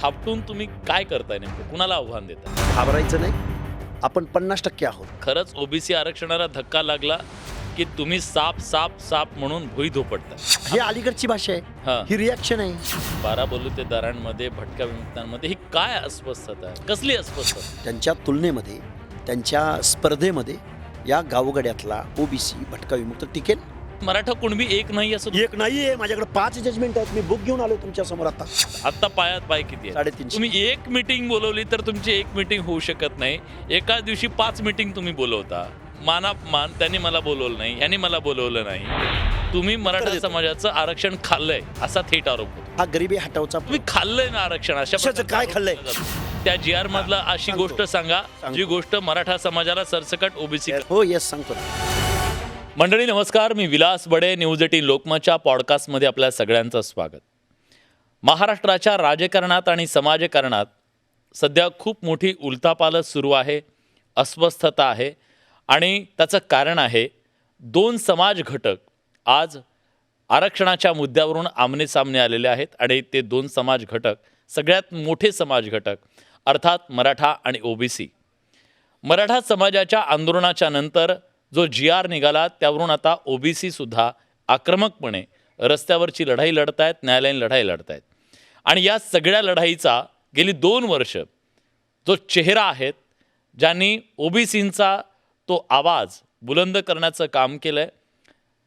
थापटून तुम्ही काय करताय नेमकं? कुणाला आव्हान देताय? घाबरायचं नाही. आपण 50% आहोत. खरंच ओबीसी आरक्षणाला धक्का लागला की तुम्ही साप साप साप म्हणून भुई धोपटताय? ही अलीकडची भाषा हा. आहे. ही रिॲक्शन आहे. 12 बलुतेदारांमध्ये भटक्या विमुक्तांमध्ये ही काय अस्वस्थता आहे? कसली अस्वस्थता? त्यांच्या तुलनेमध्ये, त्यांच्या स्पर्धेमध्ये या गावगड्यातला ओबीसी भटका विमुक्त टिकेल. मराठा कुणबी एक नाही असं एक नाहीये, माझ्याकडे 5 जजमेंट आहेत. मी बुक घेऊन आलो तुमच्या समोर आता. आता पायात पाय किती आहे? 350. तुम्ही एक मीटिंग बोलवली तर तुमची एक मीटिंग होऊ शकत नाही. एका दिवशी 5 मीटिंग तुम्ही बोलवता. मानापमान, त्यांनी मला बोलवलं नाही, यांनी मला बोलवलं नाही. तुम्ही मराठा समाजाचं आरक्षण खाल्लंय असा थेट आरोप होतो. हा गरिबी हटवचा. तुम्ही खाल्लंय ना आरक्षण? अशा कशाचं प्रकारचा काय आरोप खाल्लंय? केला जातो. त्या जी आर मधला अशी सांगतो. गोष्ट सांगा सांगतो. जी गोष्ट मराठा समाजाला सरसकट ओबीसी. हो येस सांगतो ना. मंडळी नमस्कार, मी विलास बडे. न्यूज 18 लोकमतच्या पॉडकास्टमध्ये आपल्या सगळ्यांचं स्वागत. महाराष्ट्राच्या राजकारणात आणि समाजकारणात सध्या खूप मोठी उलथापालथ सुरू आहे, अस्वस्थता आहे आणि त्याचं कारण आहे 2 समाज घटक आज आरक्षणाच्या मुद्द्यावरून आमनेसामने आलेले आहेत आणि ते 2 समाज घटक सगळ्यात मोठे समाज घटक अर्थात मराठा आणि ओबीसी. मराठा समाजाच्या आंदोलनाच्या नंतर जो जी आर निघाला त्यावरून आता ओबीसी सुद्धा आक्रमकपणे रस्त्यावरची लढाई लढत आहेत, न्यायालयीन लढाई लढत आहेत. आणि या सगळ्या लढाईचा गेली 2 वर्ष जो चेहरा आहेत, ज्यांनी ओबीसींचा तो आवाज बुलंद करण्याचं काम केलं आहे,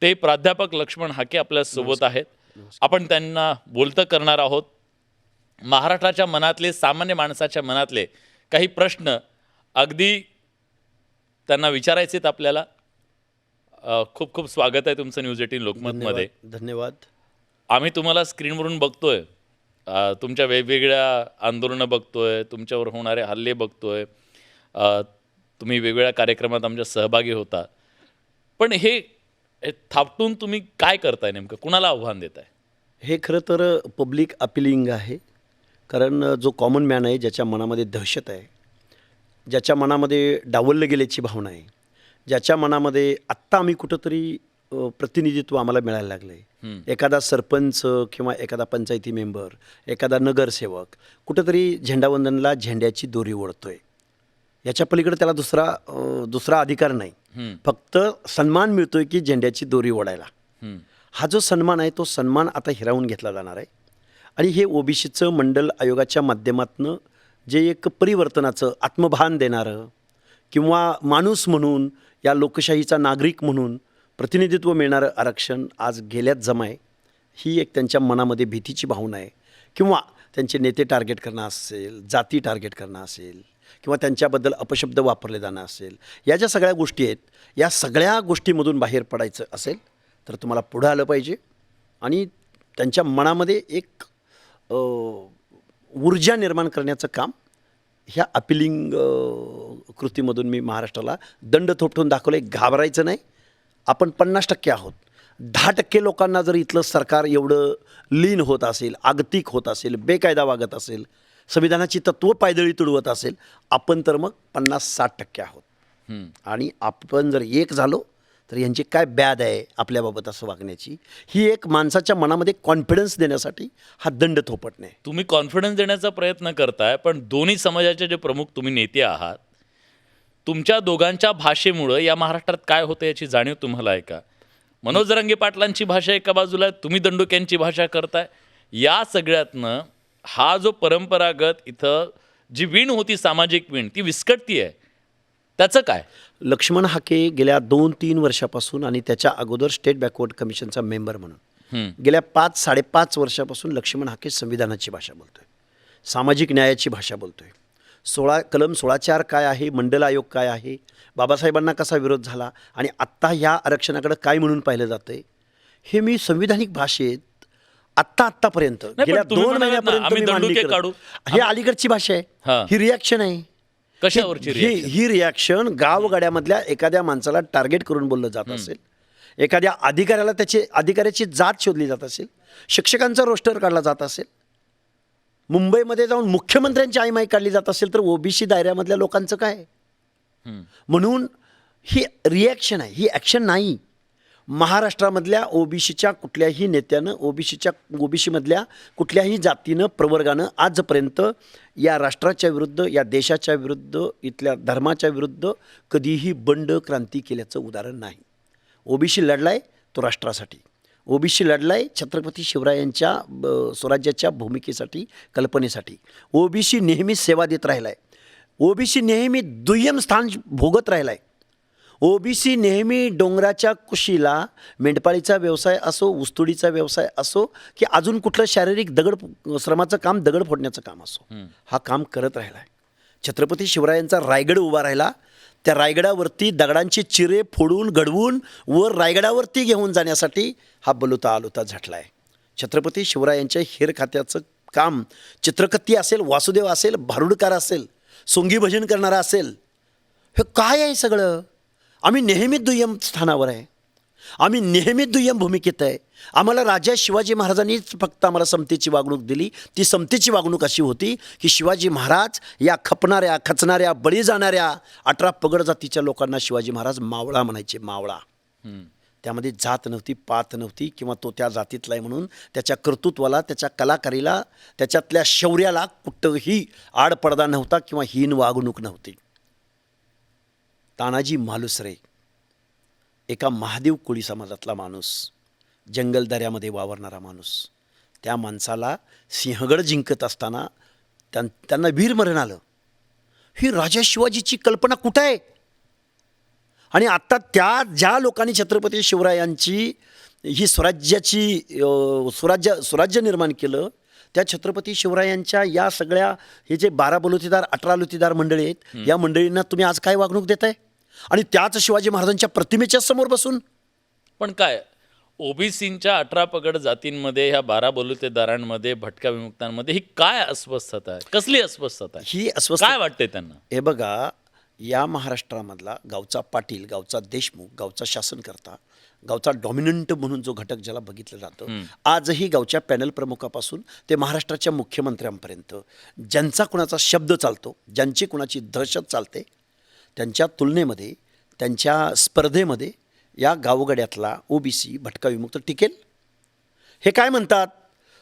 ते प्राध्यापक लक्ष्मण हाके आपल्यासोबत आहेत. आपण त्यांना बोलतं करणार आहोत. महाराष्ट्राच्या मनातले, सामान्य माणसाच्या मनातले काही प्रश्न अगदी त्यांना विचारायचे आहेत आपल्याला. खूप खूप स्वागत आहे तुमचं न्यूज 18 लोकमतमध्ये. धन्यवाद. आम्ही तुम्हाला स्क्रीनवरून बघतोय, तुमच्या वेगवेगळ्या आंदोलनं बघतोय, तुमच्यावर होणारे हल्ले बघतोय, तुम्ही वेगवेगळ्या कार्यक्रमात आमच्या सहभागी होता. पण हे थापटून तुम्ही काय करताय नेमकं? कुणाला आव्हान देताय? हे खरं तर पब्लिक अपिलिंग आहे. कारण जो कॉमन मॅन आहे, ज्याच्या मनामध्ये दहशत आहे, ज्याच्या मनामध्ये डावललं गेल्याची भावना आहे, ज्याच्या मनामध्ये आत्ता आम्ही कुठंतरी प्रतिनिधित्व आम्हाला मिळायला लागलं आहे. एखादा सरपंच किंवा एखादा पंचायती मेंबर, एखादा नगरसेवक कुठंतरी झेंडावंदनला झेंड्याची दोरी ओढतोय. याच्या पलीकडे त्याला दुसरा अधिकार नाही. फक्त सन्मान मिळतोय की झेंड्याची दोरी ओढायला. हा जो सन्मान आहे तो सन्मान आता हिरावून घेतला जाणार आहे. आणि हे ओबीसीचं मंडल आयोगाच्या माध्यमातून जे एक परिवर्तनाचं आत्मभान देणारं किंवा माणूस म्हणून, या लोकशाहीचा नागरिक म्हणून प्रतिनिधित्व मिळणारं आरक्षण आज गेल्यात जमाय, ही एक त्यांच्या मनामध्ये भीतीची भावना आहे. किंवा त्यांचे नेते टार्गेट करणं असेल, जाती टार्गेट करणं असेल, किंवा त्यांच्याबद्दल अपशब्द वापरले जाणं असेल, या ज्या सगळ्या गोष्टी आहेत, या सगळ्या गोष्टीमधून बाहेर पडायचं असेल तर तुम्हाला पुढं आलं पाहिजे. आणि त्यांच्या मनामध्ये एक ऊर्जा निर्माण करण्याचं काम ह्या अपिलिंग कृतीमधून मी महाराष्ट्राला दंड थोपटून दाखवलं आहे. घाबरायचं नाही. आपण 50% आहोत. 10% लोकांना जर इथलं सरकार एवढं लीन होत असेल, आगतिक होत असेल, बेकायदा वागत असेल, संविधानाची तत्त्व पायदळी तुडवत असेल, आपण तर मग 50-60% आहोत. आणि आपण जर एक झालो तर यांची काय ब्याद आहे आपल्याबाबत असं वागण्याची, ही एक माणसाच्या मनामध्ये कॉन्फिडन्स देण्यासाठी हा दंड थोपटणे. तुम्ही कॉन्फिडन्स देण्याचा प्रयत्न करताय, पण दोन्ही समाजाचे जे प्रमुख तुम्ही नेते आहात, तुमच्या दोघांच्या भाषेमुळं या महाराष्ट्रात काय होतं याची जाणीव तुम्हाला आहे का? मनोज जरांगे पाटलांची भाषा एका बाजूला आहे, तुम्ही दंडुक्यांची भाषा करताय. या सगळ्यातनं हा जो परंपरागत इथं जी वीण होती, सामाजिक वीण, ती विस्कटती आहे. त्याचं काय? लक्ष्मण हाके गेल्या 2-3 वर्षापासून आणि त्याच्या अगोदर स्टेट बॅकवर्ड कमिशनचा मेंबर म्हणून गेल्या 5-5.5 वर्षापासून लक्ष्मण हाके संविधानाची भाषा बोलतोय, सामाजिक न्यायाची भाषा बोलतोय. कलम 16(4) काय आहे, मंडल आयोग काय आहे, बाबासाहेबांना कसा विरोध झाला आणि आत्ता ह्या आरक्षणाकडे काय म्हणून पाहिलं जातंय, हे मी संविधानिक भाषेत आत्तापर्यंत गेल्या 2 महिन्यापर्यंत मी मांडणी करतो. ही अलीकडची भाषा आहे. ही रिॲक्शन आहे. कशावरची reaction? ही रिॲक्शन गावगाड्यामधल्या एखाद्या माणसाला टार्गेट करून बोललं जात असेल, एखाद्या अधिकाऱ्याला अधिकाऱ्याची जात शोधली जात असेल, शिक्षकांचा रोस्टर काढला जात असेल, मुंबईमध्ये जाऊन मुख्यमंत्र्यांची आईमाई काढली जात असेल, तर ओबीसी दायऱ्यामधल्या लोकांचं काय? म्हणून ही रिॲक्शन आहे, ही ॲक्शन नाही. महाराष्ट्रामधल्या ओबीसीच्या कुठल्याही नेत्यानं ओबीसीमधल्या कुठल्याही जातीनं प्रवर्गानं आजपर्यंत या राष्ट्राच्या विरुद्ध, या देशाच्या विरुद्ध, इथल्या धर्माच्या विरुद्ध कधीही बंड क्रांती केल्याचं उदाहरण नाही. ओबीसी लढलाय तो राष्ट्रासाठी, ओबीसी लढलाय छत्रपती शिवरायांच्या स्वराज्याच्या भूमिकेसाठी, कल्पनेसाठी. ओबीसी नेहमी सेवा देत राहिलाय. ओबीसी नेहमी दुय्यम स्थान भोगत राहिलाय. ओबीसी नेहमी डोंगराच्या कुशीला मेंढपाळीचा व्यवसाय असो, ऊसतोडीचा व्यवसाय असो, की अजून कुठलं शारीरिक श्रमाचं काम, दगड फोडण्याचं काम असो, हा काम करत राहिला आहे. छत्रपती शिवरायांचा रायगड उभा राहिला. त्या रायगडावरती दगडांची चिरे फोडून घडवून वर रायगडावरती घेऊन जाण्यासाठी हा बलुता आलुता झटला आहे. छत्रपती शिवरायांच्या हेर खात्याचं काम, चित्रकत्ती असेल, वासुदेव असेल, भारुडकार असेल, सोंगी भजन करणारा असेल, हे काय आहे सगळं? आम्ही नेहमी दुय्यम स्थानावर आहे. आम्ही नेहमी दुय्यम भूमिकेत आहे. आम्हाला राजा शिवाजी महाराजांनीच फक्त आम्हाला समतेची वागणूक दिली. ती समतेची वागणूक अशी होती की शिवाजी महाराज या खपणाऱ्या, खचणाऱ्या, बळी जाणाऱ्या 18 पगड जातीच्या लोकांना शिवाजी महाराज मावळा म्हणायचे. मावळा. त्यामध्ये जात नव्हती, पात नव्हती, किंवा तो त्या जातीतला आहे म्हणून त्याच्या कर्तृत्वाला, त्याच्या कलाकारीला, त्याच्यातल्या शौर्याला कुठंही आडपडदा नव्हता किंवा हीन वागणूक नव्हती. तानाजी मालुसरे, एका महादेव कोळी समाजातला माणूस, जंगलदऱ्यामध्ये वावरणारा माणूस, त्या माणसाला सिंहगड जिंकत असताना त्यांना वीरमरण आलं. ही राजा शिवाजीची कल्पना कुठं आहे? आणि आत्ता त्या ज्या लोकांनी छत्रपती शिवरायांची ही स्वराज्य निर्माण केलं, त्या छत्रपती शिवरायांच्या या सगळ्या हे जे 12 बलुतेदार, 18 लुतेदार मंडळी आहेत, या मंडळींना तुम्ही आज काय वागणूक देताय? आणि त्याच शिवाजी महाराजांच्या प्रतिमेच्या समोर बसून. पण काय ओबीसींच्या 18 पगड जातींमध्ये, ह्या 12 बलुतेदारांमध्ये, भटक्या विमुक्तांमध्ये ही काय अस्वस्थता आहे? कसली अस्वस्थता आहे? ही अस्वस्थता काय वाटते त्यांना? हे बघा, या महाराष्ट्रामधला गावचा पाटील, गावचा देशमुख, गावचा शासनकर्ता, गावचा डॉमिनंट म्हणून जो घटक ज्याला बघितलं जातं, आजही गावच्या पॅनल प्रमुखापासून ते महाराष्ट्राच्या मुख्यमंत्र्यांपर्यंत ज्यांचा कुणाचा शब्द चालतो, ज्यांची कुणाची दहशत चालते, त्यांच्या तुलनेमध्ये, त्यांच्या स्पर्धेमध्ये या गावगड्यातला ओबीसी भटका विमुक्त टिकेल? हे काय म्हणतात?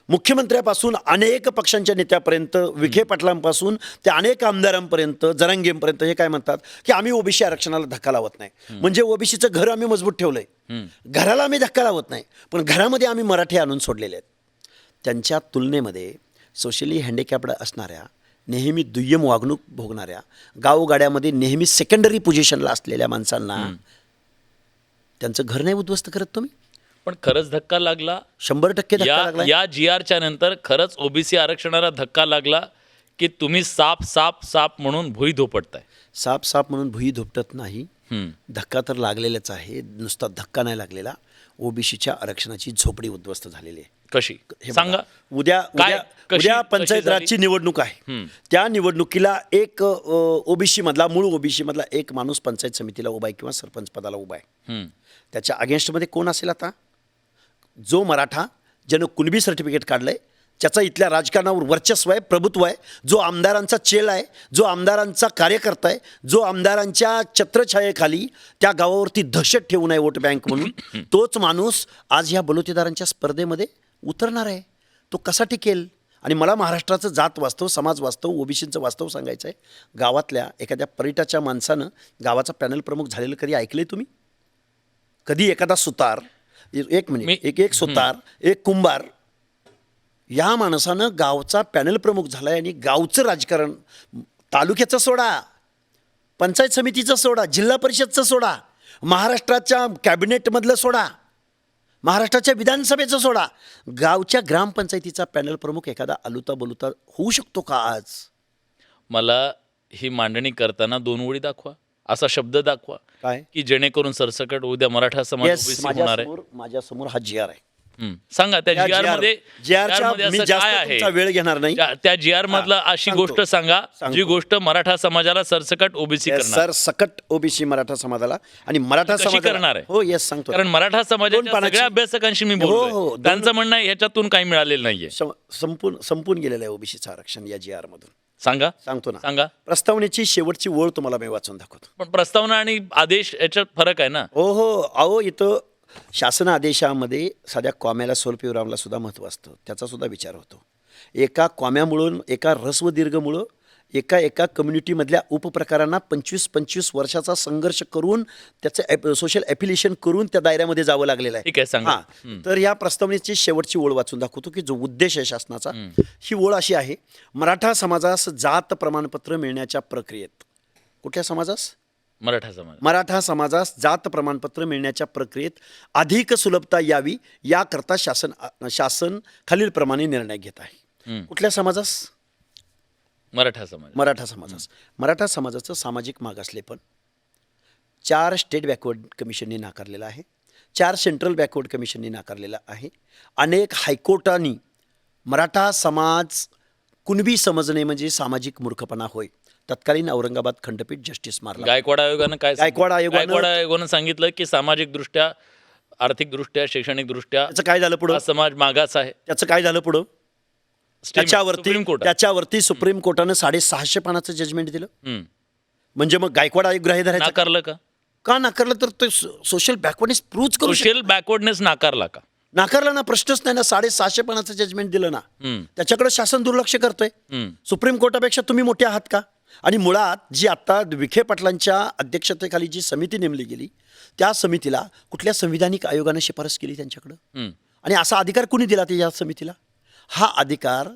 मुख्यमंत्र्यापासून अनेक पक्षांच्या नेत्यापर्यंत, विखे पाटलांपासून ते अनेक आमदारांपर्यंत, जरांगेंपर्यंत हे काय म्हणतात की आम्ही ओबीसी आरक्षणाला धक्का लावत नाही. म्हणजे ओबीसीचं घर आम्ही मजबूत ठेवलंय, घराला आम्ही धक्का लावत नाही, पण घरामध्ये आम्ही मराठी आणून सोडलेले आहेत. त्यांच्या तुलनेमध्ये सोशली हँडिकॅप्ड असणाऱ्या, नेहमी दुय्यम वागणूक भोगणाऱ्या, गावगाड्यामध्ये नेहमी सेकंडरी पोझिशनला असलेल्या माणसांना त्यांचं घर नाही उद्ध्वस्त करत तुम्ही? पण खरंच धक्का लागला? 100% धक्का लागला. या GRच्या नंतर खरंच ओबीसी आरक्षणाला धक्का लागला की तुम्ही साप साप साप म्हणून भुई धोपटताय? साप साप म्हणून भुई धोपटत नाही. धक्का तर लागलेलाच आहे. नुसता धक्का नाही लागलेला, ओबीसीच्या आरक्षणाची झोपडी उद्ध्वस्त झालेली आहे. कशी सांगा? उद्या पंचायत राजची निवडणूक आहे. त्या निवडणुकीला एक ओबीसी मधला, मूळ ओबीसी मधला एक माणूस पंचायत समितीला उभा आहे किंवा सरपंच पदाला उभा आहे. त्याच्या अगेन्स्टमध्ये कोण असेल? आता जो मराठा, ज्यानं कुणबी सर्टिफिकेट काढलंय, ज्याचा इथल्या राजकारणावर वर्चस्व आहे, प्रभुत्व आहे, जो आमदारांचा चेला आहे, जो आमदारांचा कार्यकर्ता आहे, जो आमदारांच्या छत्रछायेखाली त्या गावावरती दहशत ठेवू नये वोट बँक म्हणून, तोच माणूस आज ह्या बलुतेदारांच्या स्पर्धेमध्ये उतरणार आहे. तो कसा टिकेल? आणि मला महाराष्ट्राचं जात वास्तव, समाज वास्तव, ओबीसीचं वास्तव सांगायचं आहे. गावातल्या एखाद्या परिटाच्या माणसानं गावाचा पॅनल प्रमुख झालेलं कधी ऐकलंय तुम्ही? कधी एखादा सुतार, एक सुतार, एक कुंभार, या माणसानं गावचा पॅनल प्रमुख झाला आहे आणि गावचं राजकारण, तालुक्याचं सोडा, पंचायत समितीचं सोडा, जिल्हा परिषदचं सोडा, महाराष्ट्राच्या कॅबिनेटमधलं सोडा, महाराष्ट्राच्या विधानसभेचं सोडा, गावच्या ग्रामपंचायतीचा पॅनल प्रमुख एखादा आलुता बलुता होऊ शकतो का आज? मला ही मांडणी करताना 2 ओळी दाखवा, असा शब्द दाखवा काय की जेणेकरून सरसकट उद्या मराठा समाज ओबीसी होणार आहे. माझ्यासमोर हा GR आहे. सांगा त्या GR मध्ये मी काय आहे? जास्त वेळ घेणार नाही. त्या GR मधला अशी गोष्ट सांगा जी गोष्ट मराठा समाजाला सरसकट ओबीसी करणार. सरसकट ओबीसी मराठा समाजाला आणि मराठा समाज करणार आहे. हो, येस, सांगतो. कारण मराठा समाजाच्या सगळ्या अभ्यासकांशी मी बोलतो, त्यांचं म्हणणं आहे ह्याच्यातून काही मिळालेलं नाहीये. संपून गेलेलं आहे ओबीसीचं आरक्षण या GR मधून. सांगतो ना. सांगा. प्रस्तावनेची शेवटची ओळ तुम्हाला मी वाचून दाखवतो. पण प्रस्तावना आणि आदेश याच्यात फरक आहे ना? हो, अहो, इथं शासन आदेशामध्ये साध्या कॉम्याला स्वल्पविरामला सुद्धा महत्त्व असतं, त्याचा सुद्धा विचार होतो. एका कॉम्यामुळं, एका ह्रस्व दीर्घमुळं एका कम्युनिटीमधल्या उपप्रकारांना 25 वर्षाचा संघर्ष करून त्याचं सोशल ॲफिलिएशन करून त्या दायऱ्यामध्ये जावं लागलेलं आहे. ठीक आहे, सांगा. तर या प्रस्तावनेची शेवटची ओळ वाचून दाखवतो की जो उद्देश आहे शासनाचा, ही ओळ अशी आहे: मराठा समाजास जात प्रमाणपत्र मिळण्याच्या प्रक्रियेत. कुठल्या समाजास? मराठा समाजास जात प्रमाणपत्र मिळण्याच्या प्रक्रियेत अधिक सुलभता यावी याकरता शासन खालीलप्रमाणे निर्णय घेत आहे. कुठल्या समाजास? मराठा समाजाचं सामाजिक मागासलेपण 4 स्टेट बॅकवर्ड कमिशननी नाकारलेलं आहे, 4 सेंट्रल बॅकवर्ड कमिशननी नाकारलेलं आहे. अनेक हायकोर्टांनी मराठा समाज कुणबी समजणे म्हणजे सामाजिक मूर्खपणा होय. तत्कालीन औरंगाबाद खंडपीठ जस्टिस मारला. गायकवाड आयोगानं गायकवाड आयोगानं सांगितलं की सामाजिकदृष्ट्या, आर्थिकदृष्ट्या, शैक्षणिकदृष्ट्या त्याचं काय झालं पुढं? हा समाज मागास आहे. त्याचं काय झालं पुढं? त्याच्यावरती सुप्रीम कोर्टानं 650 पानाचं जजमेंट दिलं. म्हणजे मग गायकवाड आयोग ग्राह्य धरायचा नाकारलं का? का नाकारलं? तर ते सोशल बॅकवर्डनेस प्रूव्ह करू सोशल बॅकवर्डनेस नाकारला का? नाकारला ना, प्रश्नच नाही ना. 650 पानाचं जजमेंट दिलं ना, त्याच्याकडे शासन दुर्लक्ष करतोय. सुप्रीम कोर्टापेक्षा तुम्ही मोठे आहात का? आणि मुळात जी आता विखे पाटलांच्या अध्यक्षतेखाली जी समिती नेमली गेली, त्या समितीला कुठल्या संविधानिक आयोगाने शिफारस केली त्यांच्याकडं? आणि असा अधिकार कुणी दिला ते या समितीला? हा अधिकार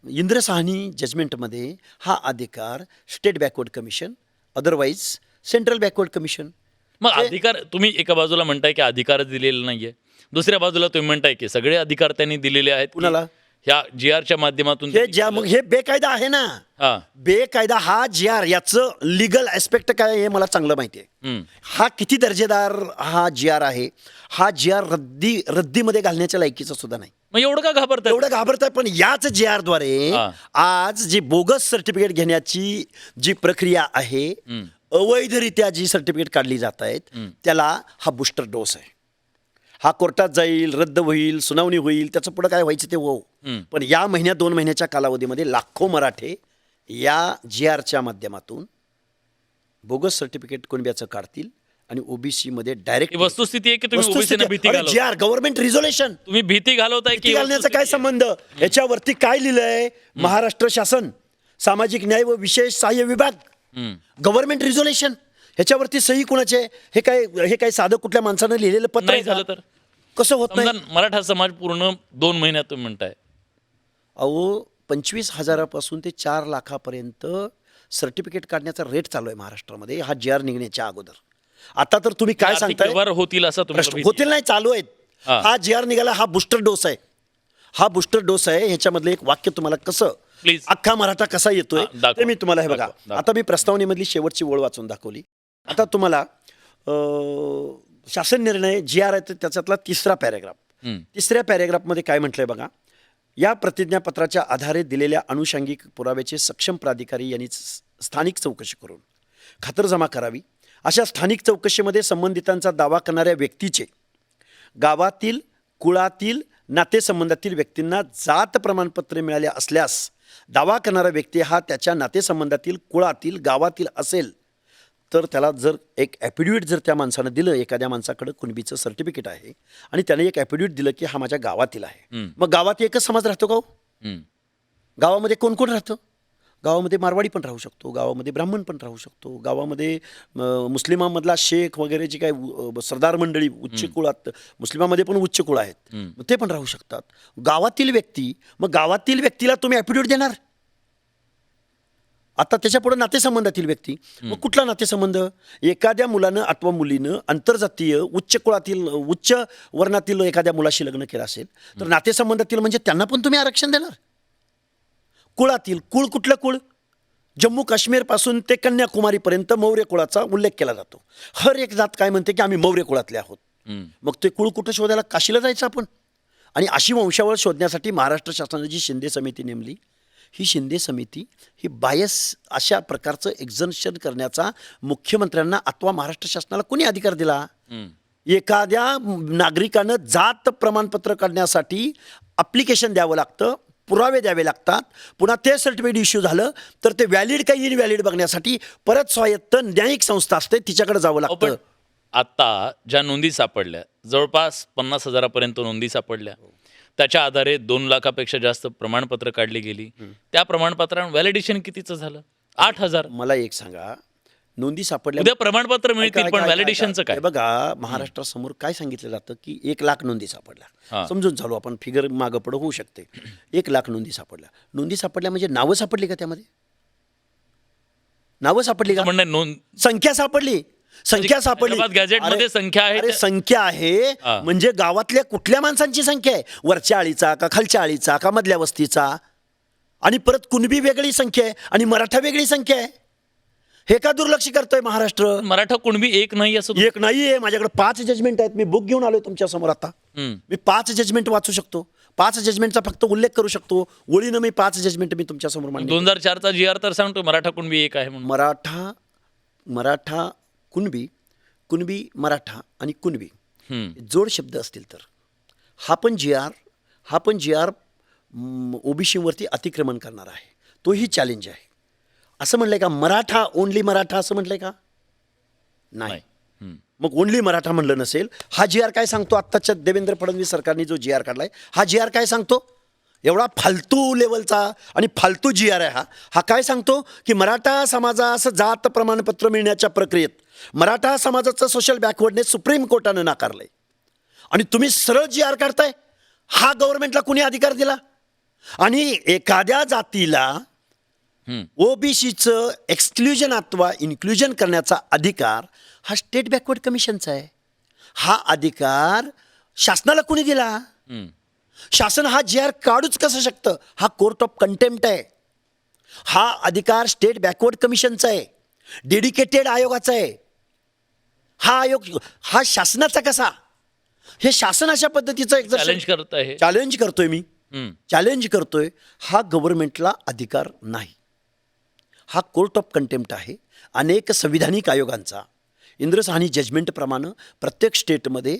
इंद्र साहनी जजमेंटमध्ये हा अधिकार state backward commission, otherwise central backward commission. मग अधिकार तुम्ही एका बाजूला म्हणताय की अधिकारच दिलेला नाहीये, दुसऱ्या बाजूला तुम्ही म्हणताय की सगळे अधिकार त्यांनी दिलेले आहेत. कुणाला? ह्या जी-आरच्या माध्यमातून. मग हे बेकायदा आहे ना. बेकायदा हा जी-आर, याचं लिगल ऍस्पेक्ट काय हे मला चांगलं माहिती आहे. हा किती दर्जेदार हा जी-आर आहे. हा जी-आर रद्दीमध्ये घालण्याच्या लायकीचा सुद्धा नाही. मग एवढं का घाबरताय? एवढं घाबरताय. पण याच जी-आर द्वारे आज जी बोगस सर्टिफिकेट घेण्याची जी प्रक्रिया आहे, अवैधरित्या जी सर्टिफिकेट काढली जात आहेत, त्याला हा बूस्टर डोस आहे. हा कोर्टात जाईल, रद्द होईल, सुनावणी होईल, त्याचं पुढं काय व्हायचं ते हो. पण या महिन्यात 2 महिन्याच्या कालावधीमध्ये लाखो मराठे या जी-आरच्या माध्यमातून बोगस सर्टिफिकेट कुणब्याचं काढतील आणि ओबीसी मध्ये डायरेक्ट. वस्तुस्थिती आहे की तुम्ही ओबीसीना भीती घालवताय? जी-आर गव्हर्नमेंट रिझोल्युशन. तुम्ही भीती घालवताय की घालण्याचा काय संबंध? याच्यावरती काय लिहिलंय? महाराष्ट्र शासन सामाजिक न्याय व विशेष सहाय्य विभाग, गव्हर्नमेंट रिझोल्युशन. ह्याच्यावरती सही कुणाचे? हे काय साधं कुठल्या माणसानं लिहिलेलं पत्र नाही झालं तर कसं होत नाही? मराठा समाज पूर्ण 2 महिन्यात तुम्ही म्हणताय. अहो 25,000 ते 4 लाखापर्यंत सर्टिफिकेट काढण्याचा रेट चालू आहे महाराष्ट्रामध्ये, हा जी-आर निघण्याच्या अगोदर. आता तर तुम्ही काय सांगताय? होतील असं तुम्ही? होतील नाही, चालू आहेत. हा जी-आर निघाला, हा बूस्टर डोस आहे. हा बूस्टर डोस आहे. ह्याच्यामधलं एक वाक्य तुम्हाला कसं प्लीज अख्खा मराठा कसा येतोय ते मी तुम्हाला हे बघा. आता मी प्रस्तावनेमधली शेवटची ओळ वाचून दाखवली. आता तुम्हाला शासन निर्णय जी-आर आहे त्याच्यातला 3रा पॅरेग्राफ. 3ऱ्या पॅरेग्राफमध्ये काय म्हटलंय बघा: या प्रतिज्ञापत्राच्या आधारे दिलेल्या अनुषंगिक पुराव्याचे सक्षम प्राधिकारी यांनी स्थानिक चौकशी करून खातरजमा करावी. अशा स्थानिक चौकशीमध्ये संबंधितांचा दावा करणाऱ्या व्यक्तीचे गावातील, कुळातील, नातेसंबंधातील व्यक्तींना जात प्रमाणपत्र मिळाले असल्यास दावा करणारा व्यक्ती हा त्याच्या नातेसंबंधातील, कुळातील, गावातील असेल तर त्याला जर एक ॲफिडेविट जर त्या माणसानं दिलं, एखाद्या माणसाकडं कुणबीचं सर्टिफिकेट आहे आणि त्याने एक ॲफिडेविट दिलं की हा माझ्या गावातील आहे, मग गावात एकच समाज राहतो का? गावामध्ये कोण कोण राहतं? गावामध्ये मारवाडी पण राहू शकतो, गावामध्ये ब्राह्मण पण राहू शकतो, गावामध्ये मुस्लिमांमधला शेख वगैरे जे काय सरदार मंडळी उच्च कुळात, मुस्लिमामध्ये पण उच्च कुळ आहेत, ते पण राहू शकतात. गावातील व्यक्ती, मग गावातील व्यक्तीला तुम्ही ॲफिडेविट देणार? आता त्याच्यापुढे नातेसंबंधातील व्यक्ती, मग कुठला नातेसंबंध? एखाद्या मुलानं अथवा मुलीनं आंतरजातीय उच्च कुळातील, उच्च वर्णातील एखाद्या मुलाशी लग्न केलं असेल तर नातेसंबंधातील म्हणजे त्यांना पण तुम्ही आरक्षण देणार? कुळातील, कुळ कुठलं कुळ? जम्मू काश्मीरपासून ते कन्याकुमारीपर्यंत मौर्य कुळाचा उल्लेख केला जातो. हर एक जात काय म्हणते की आम्ही मौर्य कुळातले आहोत. मग ते कुळ कुठं शोधायला? काशीला जायचं आपण? आणि अशी वंशावळ शोधण्यासाठी महाराष्ट्र शासनाने जी शिंदे समिती नेमली, ही शिंदे समिती ही बायस अशा प्रकारचं एक्झम्पशन करण्याचा मुख्यमंत्र्यांना अथवा महाराष्ट्र शासनाला कोणी अधिकार दिला? एखाद्या नागरिकानं जात प्रमाणपत्र काढण्यासाठी अप्लिकेशन द्यावं लागतं, पुरावे द्यावे लागतात, पुन्हा ते सर्टिफिकेट इश्यू झालं तर ते व्हॅलिड का इनव्हॅलिड बघण्यासाठी परत स्वायत्त न्यायिक संस्था असते तिच्याकडे जावं लागतं. आता ज्या नोंदी सापडल्या जवळपास 50,000पर्यंत नोंदी सापडल्या. त्याच्या आधारे 2 लाखापेक्षा जास्त प्रमाणपत्र काढली गेली. त्या प्रमाणपत्रांवर व्हॅलिडेशन कितीचं झालं? 8,000. मला एक सांगा, नोंदी सापडल्या उद्या प्रमाणपत्र मिळतील ऐका, पण ऐका, व्हॅलिडेशनचं ऐका. काय? हे बघा, महाराष्ट्रासमोर काय सांगितलं जातं की 1,00,000 नोंदी सापडल्या. हां. समजून झालो आपण, फिगर मागं पुढं होऊ शकते. 1,00,000 नोंदी सापडल्या. नोंदी सापडल्या म्हणजे नावं सापडली का त्यामध्ये? नावं सापडली का? म्हणणं नोंद संख्या सापडली. संख्या सापडली. हैदराबाद गॅझेटमध्ये अरे- संख्या आहे अरे त्या- संख्या आहे हां. म्हणजे गावातल्या कुठल्या माणसांची संख्या आहे? वरच्या आळीचा का खालच्या आळीचा का मधल्या वस्तीचा? आणि परत कुणबी वेगळी संख्या आहे आणि मराठा वेगळी संख्या आहे. हे का दुर्लक्ष करतोय महाराष्ट्र? मराठा कुणबी एक नाही असं एक नाहीये, माझ्याकडे 5 जजमेंट आहेत. मी बुक घेऊन आलोय तुमच्या समोर आता. हम्म. मी 5 जजमेंट वाचू शकतो. 5 जजमेंटचा फक्त उल्लेख करू शकतो. ओळीनं मी 5 जजमेंट मी तुमच्या समोर मांडले. 2004चा GR तर सांगतो मराठा कुणबी एक आहे म्हणून. मराठा कुणबी, कुणबी मराठा आणि कुणबी हम्म. जोड शब्द असतील तर हा पण जी आर ओबीसीवरती अतिक्रमण करणार आहे. तोही चॅलेंज आहे. असं म्हणलंय का मराठा, ओनली मराठा असं म्हटलंय का? नाही. नाही. हम्म. मग ओनली मराठा म्हणलं नसेल. हा जी आर काय सांगतो? आत्ताच्या देवेंद्र फडणवीस सरकारने जो जी आर काढलाय हा जी आर काय सांगतो? एवढा फालतू लेवलचा आणि फालतू जी आर आहे हा. हा काय सांगतो की मराठा समाजास जात प्रमाणपत्र मिळण्याच्या प्रक्रियेत मराठा समाजाचं सोशल बॅकवर्डनेस सुप्रीम कोर्टानं नाकारलंय. आणि तुम्ही सरळ जी आर काढताय. हा गव्हर्नमेंटला कुणी अधिकार दिला? आणि एखाद्या जातीला हम्म. ओबीसीचं एक्सक्ल्युजन अथवा इन्क्ल्युजन करण्याचा अधिकार हा स्टेट बॅकवर्ड कमिशनचा आहे. हा अधिकार शासनाला कुणी दिला? हम्म. शासन हा जी आर काढूच कसं शकतं? हा कोर्ट ऑफ कंटेम्प्ट आहे. हा अधिकार स्टेट बॅकवर्ड कमिशनचा आहे. डेडिकेटेड आयोगाचा आहे. हा आयोग हा शासनाचा कसा? हे शासन अशा पद्धतीचं चॅलेंज करत आहे. चॅलेंज करतोय मी. हम्म. चॅलेंज करतोय. हा गव्हर्नमेंटला अधिकार नाही. हा कोर्ट ऑफ कंटेम्प्ट आहे. अनेक संविधानिक आयोगांचा इंद्रसाहनी जजमेंटप्रमाणे प्रत्येक स्टेटमध्ये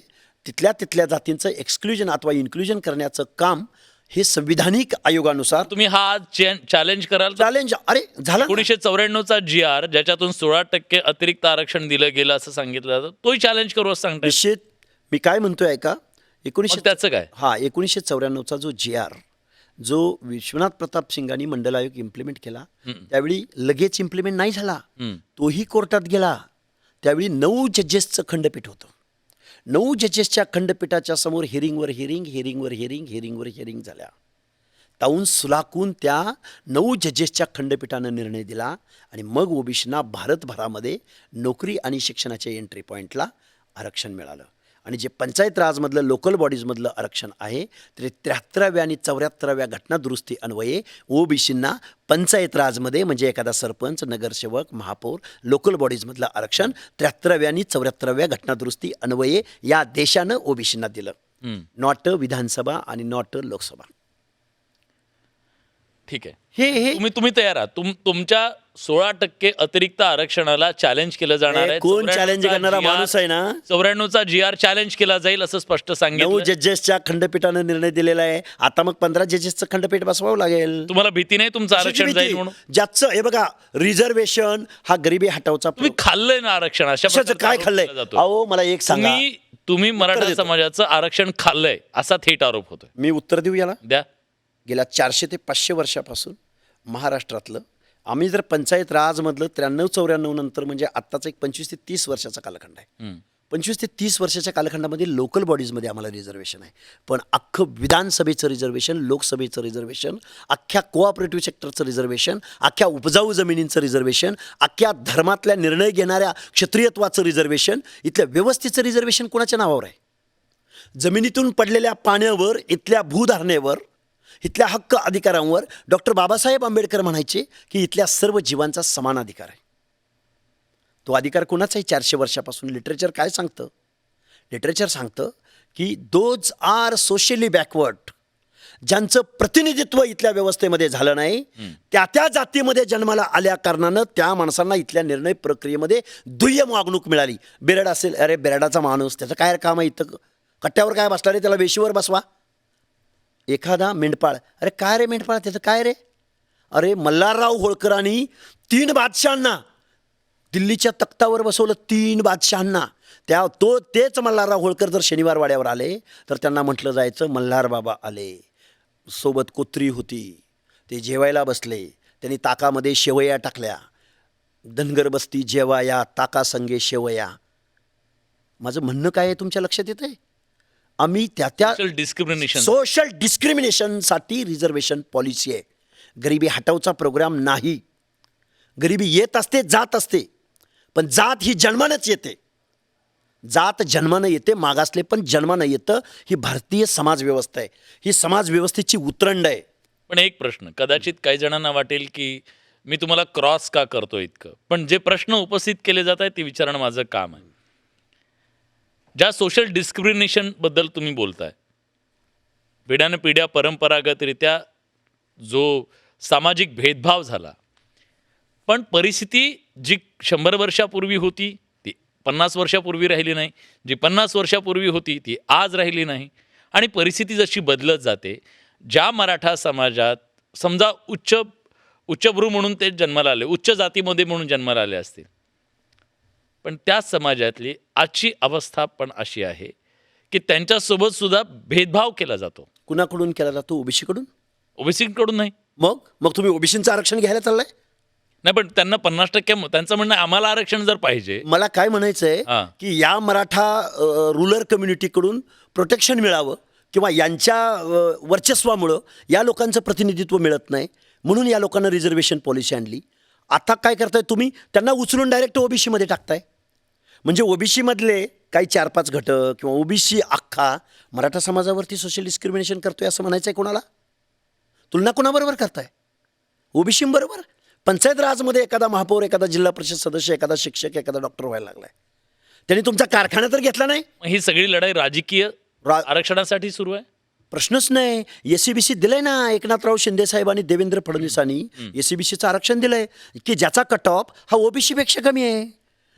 तिथल्या जातींचं एक्सक्ल्युजन अथवा इन्क्ल्युजन करण्याचं काम हे संविधानिक आयोगानुसार तुम्ही हा चॅलेंज कराल? चॅलेंज अरे झालं ना? 1994चा GR ज्याच्यातून 16% अतिरिक्त आरक्षण दिलं गेलं असं सांगितलं जातं, तोही चॅलेंज करू असं सांगताय. निश्चित. मी काय म्हणतोय ऐका, मग त्याचं काय? 1994चा जो जी आर जो विश्वनाथ प्रताप सिंगांनी मंडल आयोग इम्प्लिमेंट केला त्यावेळी लगेच इम्प्लिमेंट नाही झाला. हम्म. तोही कोर्टात गेला. त्यावेळी 9 जजेसचं खंडपीठ होतं. 9 जजेसच्या खंडपीठाच्या समोर हिअरिंगवर हिअरिंग झाल्या. ताऊन सुलाकून त्या 9 जजेसच्या खंडपीठानं निर्णय दिला आणि मग ओबीसीना भारतभरामध्ये नोकरी आणि शिक्षणाच्या एंट्री पॉईंटला आरक्षण मिळालं. आणि जे पंचायत राजमधलं लोकल बॉडीजमधलं आरक्षण आहे ते 73व्या आणि 74व्या घटनादुरुस्ती अन्वये ओबीसींना पंचायत राजमध्ये म्हणजे एखादा सरपंच, नगरसेवक, महापौर, लोकल बॉडीजमधलं आरक्षण 73व्या आणि 74व्या घटनादुरुस्ती अन्वये या देशानं ओबीसींना दिलं. हम्म. नॉट विधानसभा आणि नॉट लोकसभा. ठीक आहे. हे तुम्ही तयार आहात? तुमच्या 16% अतिरिक्त आरक्षणाला चॅलेंज केलं जाणार आहे. कोण चॅलेंज करणारा माणूस आहे ना? 94चा GR चॅलेंज केला जाईल असं स्पष्ट 9 सांगितलं. जजेसच्या खंडपीठानं निर्णय दिलेला आहे. आता मग 15 जजेसचं खंडपीठ बसवावं लागेल. तुम्हाला भीती नाही तुमचं आरक्षण जाईल म्हणून? ज्याचं हे बघा रिझर्वेशन हा गरिबी हटवचा तुम्ही खाल्लंय ना आरक्षण? अशा कशाचं प्रकारचा काय आरोप खाल्लंय? केला जातो. अहो मला एक सांगा. तुम्ही मराठा देतो. समाजाचं आरक्षण खाल्लंय असा थेट आरोप होतोय. मी उत्तर देऊ याला. द्या. गेल्या 400 ते 500 वर्षापासून महाराष्ट्रातलं आम्ही जर पंचायत राजमधलं 93-94 नंतर म्हणजे आत्ताचा एक 25 ते 30 वर्षाचा कालखंड आहे. हम्म. 25 ते 30 वर्षाच्या कालखंडामध्ये लोकल बॉडीजमध्ये आम्हाला रिझर्वेशन आहे. पण अख्खं विधानसभेचं रिझर्वेशन, लोकसभेचं रिझर्वेशन, अख्ख्या कोऑपरेटिव्ह सेक्टरचं रिझर्वेशन, अख्ख्या उपजाऊ जमिनींचं रिझर्वेशन, अख्ख्या धर्मातल्या निर्णय घेणाऱ्या क्षत्रियत्वाचं रिझर्वेशन, इथल्या व्यवस्थेचं रिझर्वेशन कोणाच्या नावावर आहे? जमिनीतून पडलेल्या पाण्यावर, इथल्या भूधारणेवर, इथल्या हक्क अधिकारांवर डॉक्टर बाबासाहेब आंबेडकर म्हणायचे की इथल्या सर्व जीवांचा समान अधिकार आहे. तो अधिकार कोणाचा आहे? 400 वर्षापासून. लिटरेचर काय सांगतं? लिटरेचर सांगतं की दोज आर सोशली बॅकवर्ड, ज्यांचं प्रतिनिधित्व इथल्या व्यवस्थेमध्ये झालं नाही, त्या जातीमध्ये जन्माला आल्या कारणानं त्या माणसांना इथल्या निर्णय प्रक्रियेमध्ये दुय्यम वागणूक मिळाली. बेरड असेल, अरे बेरडाचा माणूस, त्याचं काय काम आहे? इथं कट्ट्यावर काय बसला रे, त्याला वेशीवर बसवा. एखादा मेंढपाळ, अरे काय रे मेंढपाळ, त्याचं काय रे? अरे मल्हारराव होळकरांनी 3 बादशहांना दिल्लीच्या तख्तावर बसवलं. 3 बादशहांना तेच मल्हारराव होळकर जर शनिवार वाड्यावर आले तर त्यांना म्हटलं जायचं मल्हार बाबा आले, सोबत कोत्री होती, ते जेवायला बसले, त्यांनी ताकामध्ये शेवया टाकल्या, धनगर बसती जेवाया ताकासंगे शेवया. माझं म्हणणं काय आहे तुमच्या लक्षात येतं आहे? आम्ही त्या डिस्क्रिमिनेशन सोशल डिस्क्रिमिनेशनसाठी रिझर्वेशन पॉलिसी आहे. गरिबी हटवचा प्रोग्राम नाही. गरिबी येत असते, जात असते, पण जात ही जन्मानंच येते. जात जन्मानं येते, मागासले पण जन्मानं येतं. ही भारतीय समाजव्यवस्था आहे, ही समाजव्यवस्थेची उतरंड आहे. पण एक प्रश्न, कदाचित काही जणांना वाटेल की मी तुम्हाला क्रॉस का करतो इतकं, पण जे प्रश्न उपस्थित केले जात आहेत ते विचारणं माझं काम आहे. ज्या सोशल डिस्क्रिमिनेशन बद्दल तुम्ही बोलताय, पिढ्यानपिढ्या परंपरागतरित्या जो सामाजिक भेदभाव झाला, पण परिस्थिती जी 100 वर्षापूर्वी होती ती 50 वर्षापूर्वी राहिली नाही, जी 50 वर्षापूर्वी होती ती आज राहिली नाही. आणि परिस्थिती जशी बदलत जाते, ज्या मराठा समाजात समजा उच्चभ्रू म्हणून ते जन्माला आले, उच्च जातीमध्ये म्हणून जन्माला आले असतील, पण त्या समाजातली आजची अवस्था पण अशी आहे की त्यांच्यासोबत सुद्धा भेदभाव केला जातो. कुणाकडून केला जातो? ओबीसीकडून. ओबीसीकडून नाही. मग तुम्ही ओबीसीचं आरक्षण घ्यायला चाललाय? नाही, पण त्यांना 50% त्यांचं म्हणणं आहे, आम्हाला आरक्षण जर पाहिजे. मला काय म्हणायचं आहे हां. की या मराठा रुरल कम्युनिटीकडून प्रोटेक्शन मिळावं किंवा यांच्या वर्चस्वामुळं या लोकांचं प्रतिनिधित्व मिळत नाही, म्हणून या लोकांना रिझर्वेशन पॉलिसी आणली. आता काय करताय तुम्ही? त्यांना उचलून डायरेक्ट ओबीसीमध्ये टाकताय. म्हणजे ओबीसीमधले काही 4-5 घटक किंवा ओबीसी अख्खा मराठा समाजावरती सोशल डिस्क्रिमिनेशन करतोय असं म्हणायचं आहे कोणाला? तुलना कोणाबरोबर करताय? ओबीसीबरोबर. पंचायत राजमध्ये एखादा महापौर, एखादा जिल्हा परिषद सदस्य, एखादा शिक्षक, एखादा डॉक्टर व्हायला लागलाय, त्यांनी तुमचा कारखाना तर घेतला नाही. ही सगळी लढाई राजकीय आरक्षणासाठी सुरू आहे. प्रश्नच नाही. एससीबीसी दिलंय ना, एकनाथराव शिंदे साहेब आणि देवेंद्र फडणवीसांनी एससीबीसीचं आरक्षण दिलंय की ज्याचा कट ऑफ हा ओबीसी पेक्षा कमी आहे.